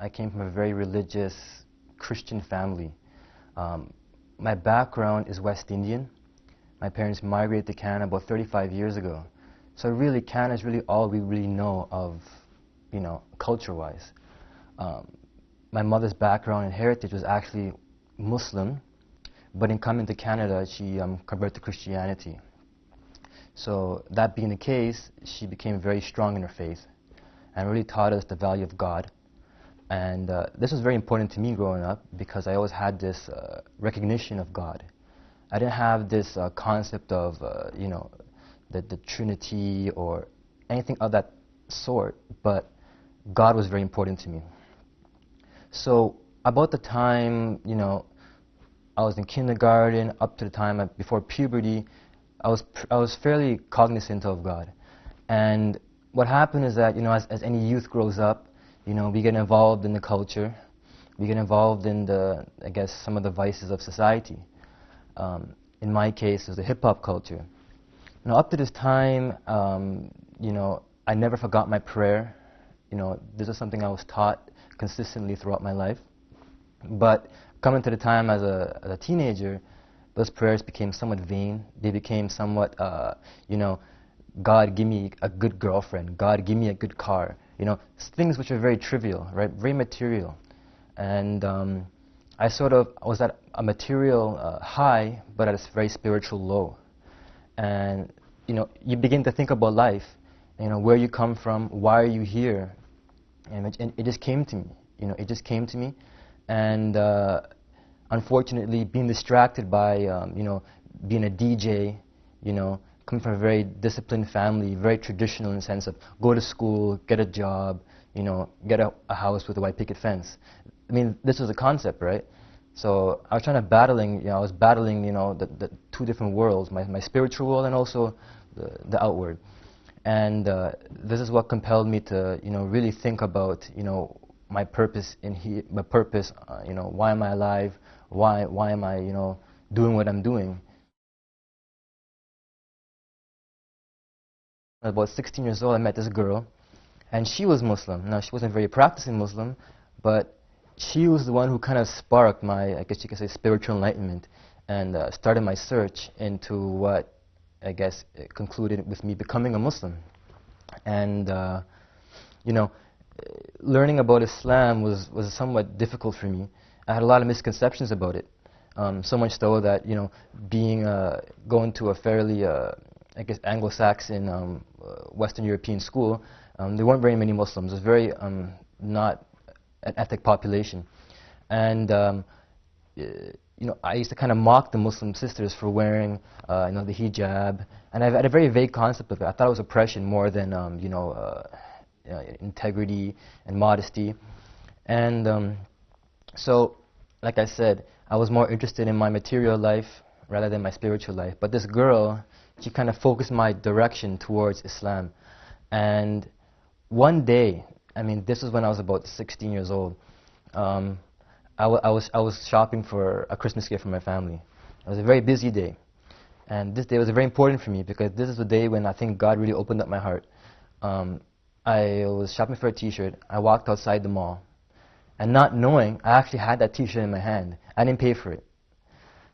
I came from a very religious Christian family. My background is West Indian. My parents migrated to Canada about 35 years ago. So really, Canada is really all we really know of, culture-wise. My mother's background and heritage was actually Muslim, but in coming to Canada, she converted to Christianity. So that being the case, she became very strong in her faith and really taught us the value of God. And this was very important to me growing up because I always had this recognition of God. I didn't have this concept of, the Trinity or anything of that sort, but God was very important to me. So about the time, I was in kindergarten up to the time before puberty, I was fairly cognizant of God. And what happened is that, as any youth grows up, we get involved in the culture. We get involved in some of the vices of society. In my case, it was the hip-hop culture. Now, up to this time, I never forgot my prayer. This is something I was taught consistently throughout my life. But coming to the time as a teenager, those prayers became somewhat vain. They became somewhat, God, give me a good girlfriend. God, give me a good car. Things which are very trivial, right? Very material. And I was at a material high, but at a very spiritual low. And, you begin to think about life, where you come from, why are you here? And it just came to me, it just came to me. And unfortunately, being distracted by, being a DJ, coming from a very disciplined family, very traditional in the sense of go to school, get a job, get a house with a white picket fence. I mean, this was a concept, right? So I was battling the two different worlds, my spiritual world and also the outward. And this is what compelled me to, really think about, my purpose why am I alive? Why am I, doing what I'm doing? About 16 years old, I met this girl, and she was Muslim. Now, she wasn't very practicing Muslim, but she was the one who kind of sparked my, I guess you could say, spiritual enlightenment, and started my search into what, I guess, concluded with me becoming a Muslim. And, learning about Islam was somewhat difficult for me. I had a lot of misconceptions about it, so much so that, going to a fairly, Anglo-Saxon Western European school, there weren't very many Muslims. It was very not an ethnic population. And, I used to kind of mock the Muslim sisters for wearing, the hijab. And I had a very vague concept of it. I thought it was oppression more than, integrity and modesty. And so, like I said, I was more interested in my material life rather than my spiritual life. But this girl, she kind of focused my direction towards Islam. And one day, this was when I was about 16 years old, I was shopping for a Christmas gift for my family. It was a very busy day. And this day was very important for me because this is the day when I think God really opened up my heart. I was shopping for a t-shirt. I walked outside the mall. And not knowing, I actually had that t-shirt in my hand. I didn't pay for it.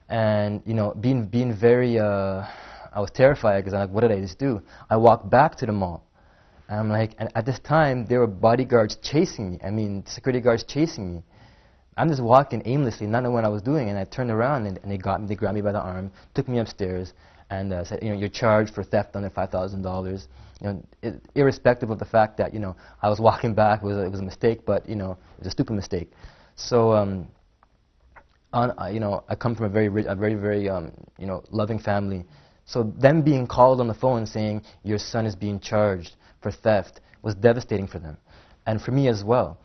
And, being very, I was terrified because I'm like, what did I just do? I walked back to the mall. And I'm like, and at this time, there were bodyguards chasing me. Security guards chasing me. I'm just walking aimlessly, not knowing what I was doing. And I turned around and they got me, they grabbed me by the arm, took me upstairs, and said, you're charged for theft under $5,000. Irrespective of the fact that, I was walking back, it was a mistake, but, it was a stupid mistake. So, I come from a very, loving family. So them being called on the phone saying, your son is being charged for theft was devastating for them. And for me as well.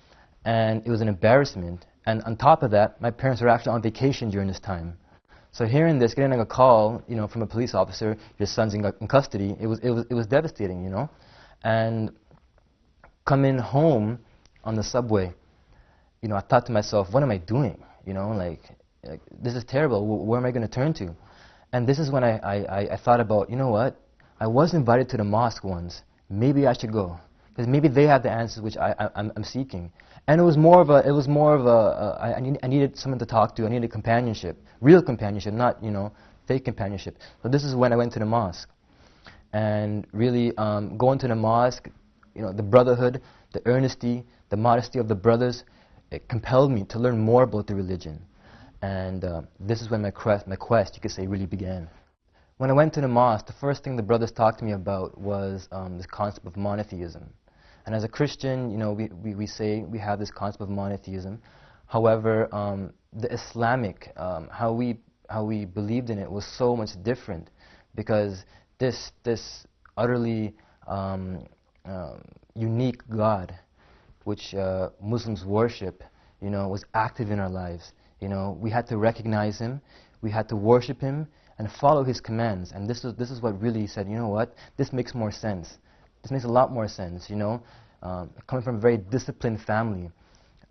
And it was an embarrassment. And on top of that, my parents were actually on vacation during this time. So hearing this, getting a call, from a police officer, your son's in custody, it was devastating, And coming home on the subway, I thought to myself, what am I doing? This is terrible. Where am I going to turn to? And this is when I thought about, you know what? I was invited to the mosque once. Maybe I should go. because maybe they have the answers which I'm seeking. And it was more of a I needed someone to talk to. I needed companionship, real companionship, not, fake companionship. So this is when I went to the mosque. And really going to the mosque, the brotherhood, the earnesty, the modesty of the brothers, it compelled me to learn more about the religion. And this is when my quest, you could say, really began. When I went to the mosque, the first thing the brothers talked to me about was this concept of monotheism. And as a Christian, we say we have this concept of monotheism. However, the Islamic, how we believed in it was so much different, because this utterly unique God, which Muslims worship, was active in our lives. We had to recognize Him, we had to worship Him, and follow His commands. And this is what really said, you know what, this makes more sense. This makes a lot more sense, coming from a very disciplined family.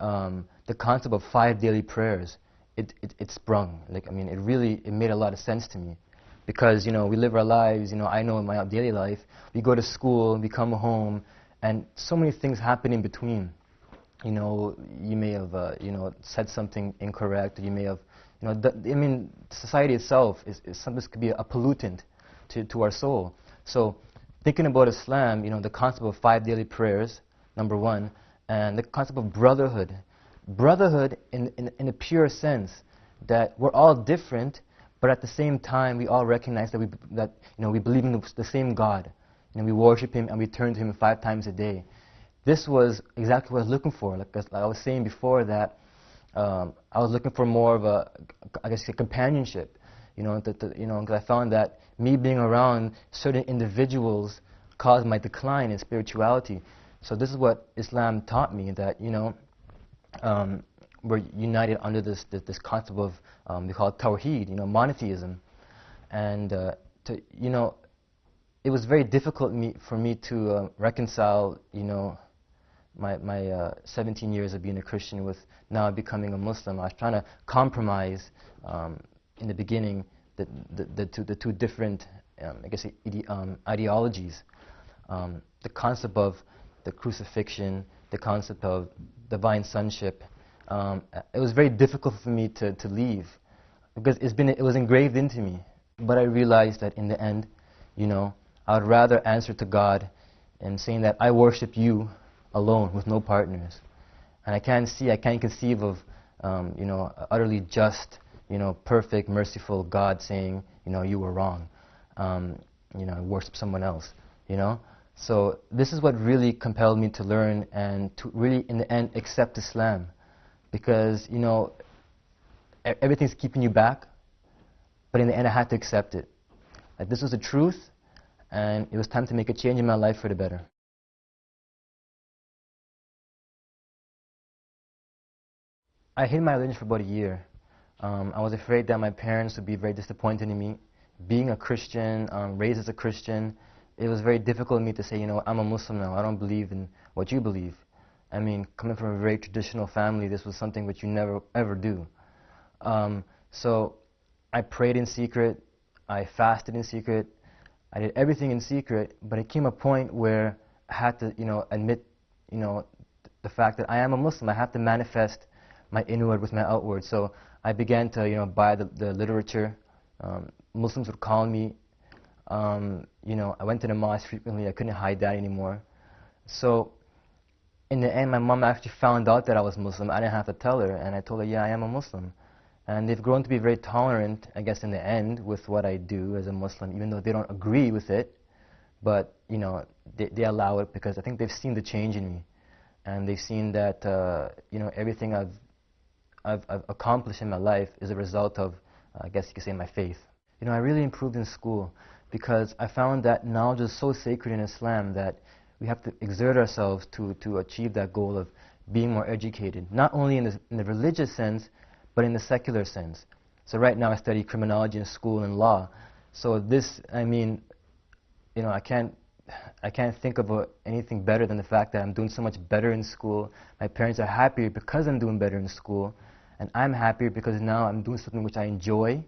The concept of 5 daily prayers, it sprung. It made a lot of sense to me. Because, we live our lives, I know in my daily life, we go to school, we come home, and so many things happen in between. You may have, said something incorrect, or you may have, society itself is something that could be a pollutant to our soul. So, thinking about Islam, the concept of 5 daily prayers, number one, and the concept of brotherhood. Brotherhood in a pure sense, that we're all different, but at the same time, we all recognize that we believe in the same God. We worship Him and we turn to Him 5 times a day. This was exactly what I was looking for. Like I was saying before, that I was looking for more of a companionship. Because I found that me being around certain individuals caused my decline in spirituality. So this is what Islam taught me, that we're united under this concept of we call it tawheed, monotheism, and it was very difficult for me to reconcile, my 17 years of being a Christian with now becoming a Muslim. I was trying to compromise in the beginning the two different ideologies, the concept of the crucifixion, the concept of divine sonship. It was very difficult for me to leave, because it was engraved into me. But I realized that in the end, I would rather answer to God and saying that I worship You alone with no partners. And I can't conceive of utterly just, perfect, merciful God saying, you were wrong. Worship someone else. So this is what really compelled me to learn and to really, in the end, accept Islam. Because, everything's keeping you back, but in the end I had to accept it. Like, this was the truth, and it was time to make a change in my life for the better. I hid my religion for about a year. I was afraid that my parents would be very disappointed in me. Being a Christian, raised as a Christian, it was very difficult for me to say, I'm a Muslim now, I don't believe in what you believe. Coming from a very traditional family, this was something which you never ever do. So I prayed in secret, I fasted in secret, I did everything in secret, but it came a point where I had to, admit, the fact that I am a Muslim. I have to manifest my inward with my outward. So I began to, buy the literature. Muslims would call me. I went to the mosque frequently. I couldn't hide that anymore. So in the end, my mom actually found out that I was Muslim. I didn't have to tell her, and I told her, yeah, I am a Muslim. And they've grown to be very tolerant, I guess, in the end, with what I do as a Muslim, even though they don't agree with it. But, they allow it, because I think they've seen the change in me. And they've seen that, everything I've accomplished in my life is a result of, I guess you could say, my faith. I really improved in school, because I found that knowledge is so sacred in Islam that we have to exert ourselves to achieve that goal of being more educated, not only in the religious sense, but in the secular sense. So right now I study criminology in school and law. So this, I can't think of anything better than the fact that I'm doing so much better in school. My parents are happier because I'm doing better in school, and I'm happier because now I'm doing something which I enjoy.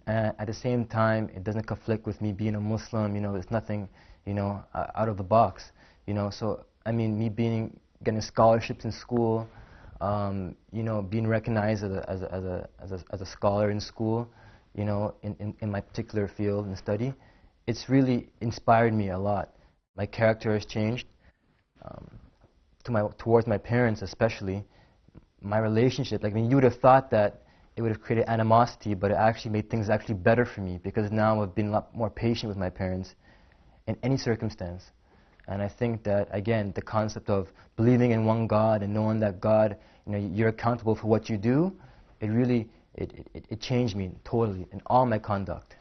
At the same time, it doesn't conflict with me being a Muslim. There's nothing, out of the box. So I mean, getting scholarships in school, being recognized as a scholar in school, in my particular field and study, it's really inspired me a lot. My character has changed. Towards my parents especially, my relationship, like, I mean, you would have thought that it would have created animosity, but it actually made things actually better for me, because now I've been a lot more patient with my parents in any circumstance. And I think that, again, the concept of believing in one God and knowing that God, you're accountable for what you do, it really, it changed me totally in all my conduct.